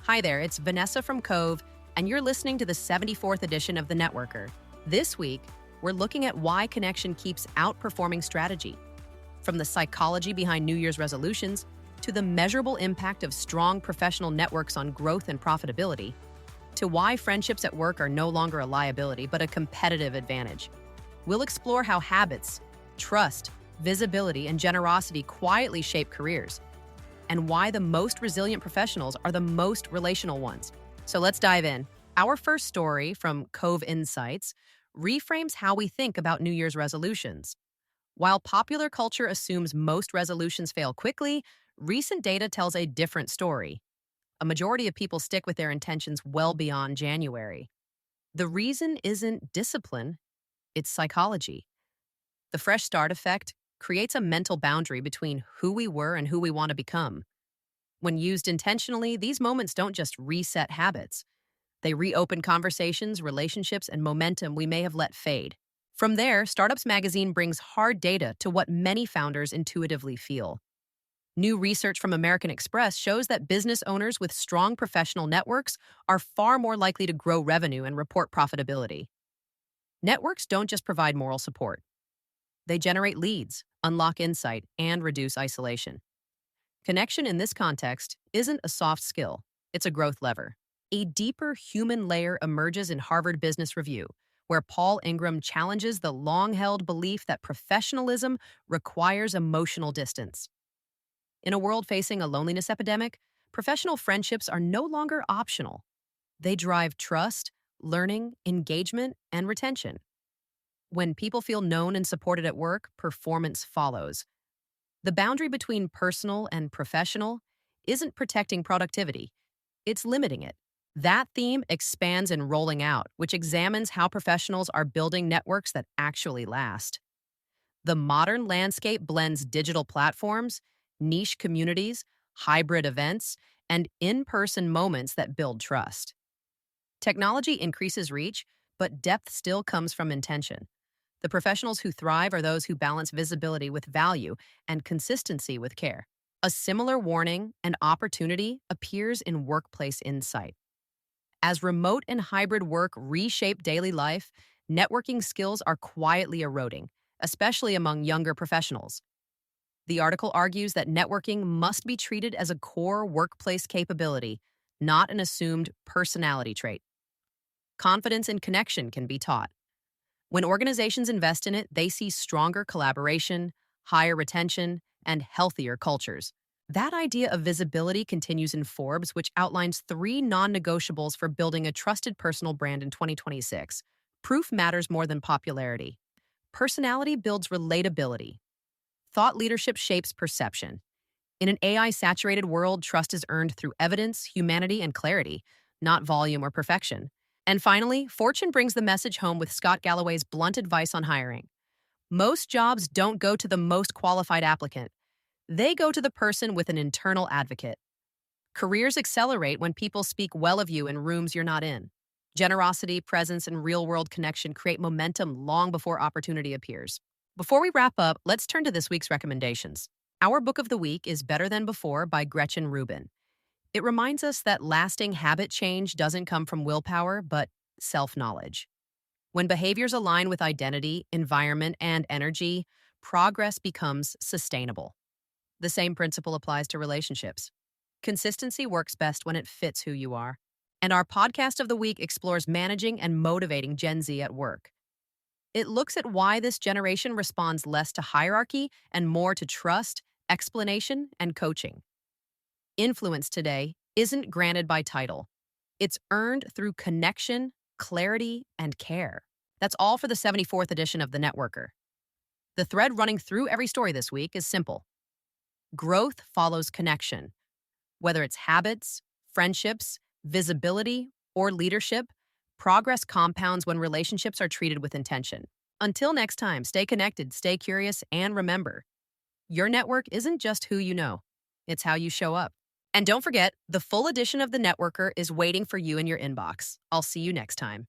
Hi there, it's Vanessa from Cove, and you're listening to the 74th edition of The Networker. This week, we're looking at why connection keeps outperforming strategy. From the psychology behind New Year's resolutions to the measurable impact of strong professional networks on growth and profitability, to why friendships at work are no longer a liability but a competitive advantage. We'll explore how habits, trust, visibility, and generosity quietly shape careers, and why the most resilient professionals are the most relational ones. So let's dive in. Our first story from Cove Insights reframes how we think about New Year's resolutions. While popular culture assumes most resolutions fail quickly, recent data tells a different story. A majority of people stick with their intentions well beyond January. The reason isn't discipline, it's psychology. The fresh start effect creates a mental boundary between who we were and who we want to become. When used intentionally, these moments don't just reset habits. They reopen conversations, relationships, and momentum we may have let fade. From there, Startups Magazine brings hard data to what many founders intuitively feel. New research from American Express shows that business owners with strong professional networks are far more likely to grow revenue and report profitability. Networks don't just provide moral support. They generate leads, unlock insight, and reduce isolation. Connection in this context isn't a soft skill, it's a growth lever. A deeper human layer emerges in Harvard Business Review, where Paul Ingram challenges the long-held belief that professionalism requires emotional distance. In a world facing a loneliness epidemic, professional friendships are no longer optional. They drive trust, learning, engagement, and retention. When people feel known and supported at work, performance follows. The boundary between personal and professional isn't protecting productivity, it's limiting it. That theme expands in Rolling Out, which examines how professionals are building networks that actually last. The modern landscape blends digital platforms, niche communities, hybrid events, and in-person moments that build trust. Technology increases reach, but depth still comes from intention. The professionals who thrive are those who balance visibility with value and consistency with care. A similar warning and opportunity appears in Workplace Insight. As remote and hybrid work reshape daily life, networking skills are quietly eroding, especially among younger professionals. The article argues that networking must be treated as a core workplace capability, not an assumed personality trait. Confidence in connection can be taught. When organizations invest in it, they see stronger collaboration, higher retention, and healthier cultures. That idea of visibility continues in Forbes, which outlines 3 non-negotiables for building a trusted personal brand in 2026. Proof matters more than popularity. Personality builds relatability. Thought leadership shapes perception. In an AI-saturated world, trust is earned through evidence, humanity, and clarity, not volume or perfection. And finally, Fortune brings the message home with Scott Galloway's blunt advice on hiring. Most jobs don't go to the most qualified applicant. They go to the person with an internal advocate. Careers accelerate when people speak well of you in rooms you're not in. Generosity, presence, and real-world connection create momentum long before opportunity appears. Before we wrap up, let's turn to this week's recommendations. Our book of the week is Better Than Before by Gretchen Rubin. It reminds us that lasting habit change doesn't come from willpower, but self-knowledge. When behaviors align with identity, environment, and energy, progress becomes sustainable. The same principle applies to relationships. Consistency works best when it fits who you are. And our podcast of the week explores managing and motivating Gen Z at work. It looks at why this generation responds less to hierarchy and more to trust, explanation, and coaching. Influence today isn't granted by title. It's earned through connection, clarity, and care. That's all for the 74th edition of The Networker. The thread running through every story this week is simple. Growth follows connection. Whether it's habits, friendships, visibility, or leadership, progress compounds when relationships are treated with intention. Until next time, stay connected, stay curious, and remember, your network isn't just who you know, it's how you show up. And don't forget, the full edition of The Networker is waiting for you in your inbox. I'll see you next time.